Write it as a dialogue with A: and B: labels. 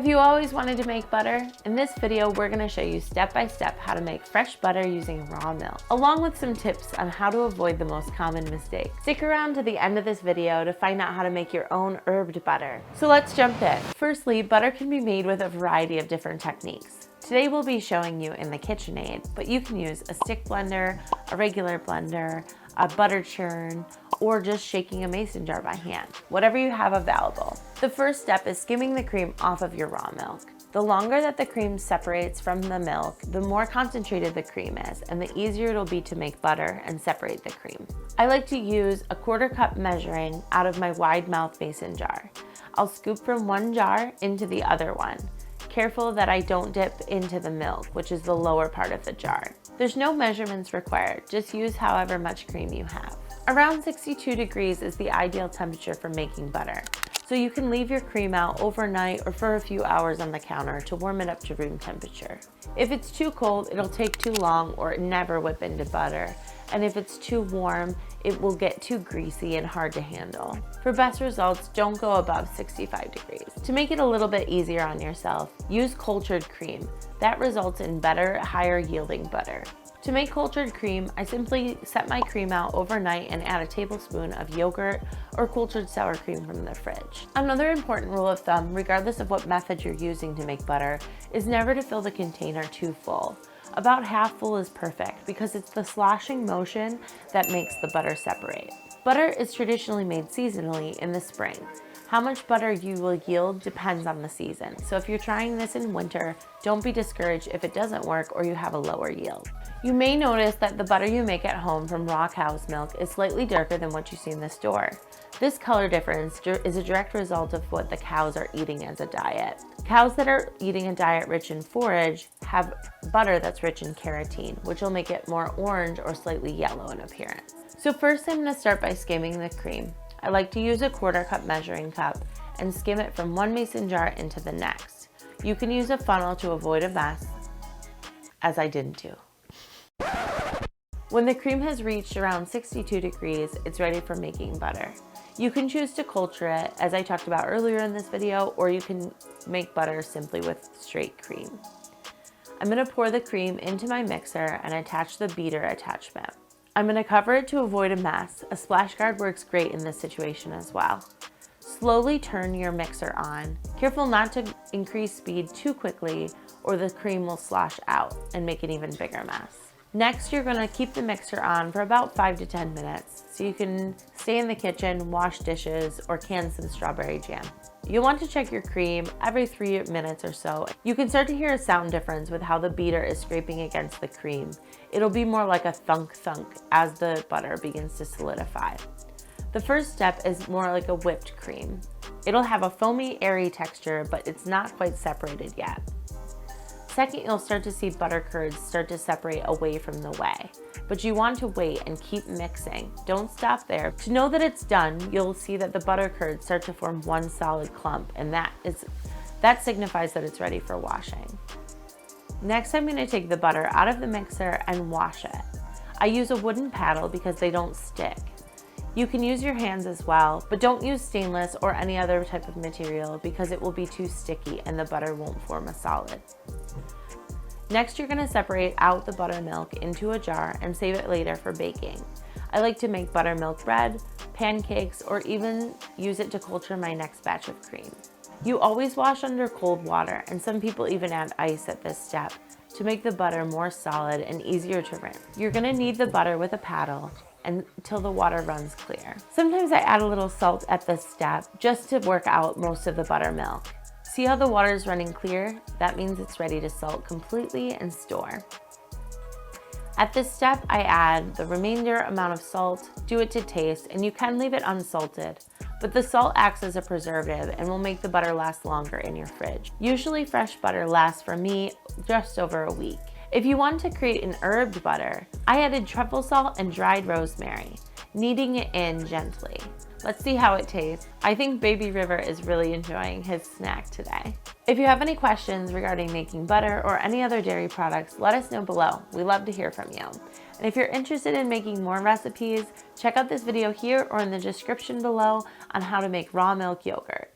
A: Have you always wanted to make butter? In this video, we're going to show you step by step how to make fresh butter using raw milk, along with some tips on how to avoid the most common mistakes. Stick around to the end of this video to find out how to make your own herbed butter. So let's jump in. Firstly, butter can be made with a variety of different techniques. Today we'll be showing you in the KitchenAid, but you can use a stick blender, a regular blender, a butter churn, or just shaking a mason jar by hand, whatever you have available. The first step is skimming the cream off of your raw milk. The longer that the cream separates from the milk, the more concentrated the cream is, and the easier it'll be to make butter and separate the cream. I like to use a 1/4 cup measuring out of my wide mouth mason jar. I'll scoop from one jar into the other one. Careful that I don't dip into the milk, which is the lower part of the jar. There's no measurements required, just use however much cream you have. Around 62 degrees is the ideal temperature for making butter, so you can leave your cream out overnight or for a few hours on the counter to warm it up to room temperature. If it's too cold, it'll take too long or never whip into butter. And if it's too warm, it will get too greasy and hard to handle. For best results, don't go above 65 degrees. To make it a little bit easier on yourself, use cultured cream. That results in better, higher yielding butter. To make cultured cream, I simply set my cream out overnight and add a tablespoon of yogurt or cultured sour cream from the fridge. Another important rule of thumb, regardless of what method you're using to make butter, is never to fill the container too full. About half full is perfect because it's the sloshing motion that makes the butter separate. Butter is traditionally made seasonally in the spring. How much butter you will yield depends on the season. So if you're trying this in winter, don't be discouraged if it doesn't work or you have a lower yield. You may notice that the butter you make at home from raw cow's milk is slightly darker than what you see in the store. This color difference is a direct result of what the cows are eating as a diet. Cows that are eating a diet rich in forage have butter that's rich in carotene, which will make it more orange or slightly yellow in appearance. So first I'm going to start by skimming the cream. I like to use a 1/4 cup measuring cup and skim it from one mason jar into the next. You can use a funnel to avoid a mess, as I didn't do. When the cream has reached around 62 degrees, it's ready for making butter. You can choose to culture it, as I talked about earlier in this video, or you can make butter simply with straight cream. I'm going to pour the cream into my mixer and attach the beater attachment. I'm going to cover it to avoid a mess. A splash guard works great in this situation as well. Slowly turn your mixer on. Careful not to increase speed too quickly or the cream will slosh out and make an even bigger mess. Next, you're going to keep the mixer on for about 5 to 10 minutes so you can stay in the kitchen, wash dishes, or can some strawberry jam. You'll want to check your cream every 3 minutes or so. You can start to hear a sound difference with how the beater is scraping against the cream. It'll be more like a thunk-thunk as the butter begins to solidify. The first step is more like a whipped cream. It'll have a foamy, airy texture, but it's not quite separated yet. Second, you'll start to see butter curds start to separate away from the whey, but you want to wait and keep mixing. Don't stop there. To know that it's done, you'll see that the butter curds start to form one solid clump, and that signifies that it's ready for washing. Next, I'm going to take the butter out of the mixer and wash it. I use a wooden paddle because they don't stick. You can use your hands as well, but don't use stainless or any other type of material because it will be too sticky and the butter won't form a solid. Next, you're going to separate out the buttermilk into a jar and save it later for baking. I like to make buttermilk bread, pancakes, or even use it to culture my next batch of cream. You always wash under cold water, and some people even add ice at this step to make the butter more solid and easier to rinse. You're going to knead the butter with a paddle until the water runs clear. Sometimes I add a little salt at this step just to work out most of the buttermilk. See how the water is running clear? That means it's ready to salt completely and store. At this step, I add the remainder amount of salt, do it to taste, and you can leave it unsalted, but the salt acts as a preservative and will make the butter last longer in your fridge. Usually fresh butter lasts for me just over a week. If you want to create an herbed butter, I added truffle salt and dried rosemary, kneading it in gently. Let's see how it tastes. I think Baby River is really enjoying his snack today. If you have any questions regarding making butter or any other dairy products, let us know below. We love to hear from you. And if you're interested in making more recipes, check out this video here or in the description below on how to make raw milk yogurt.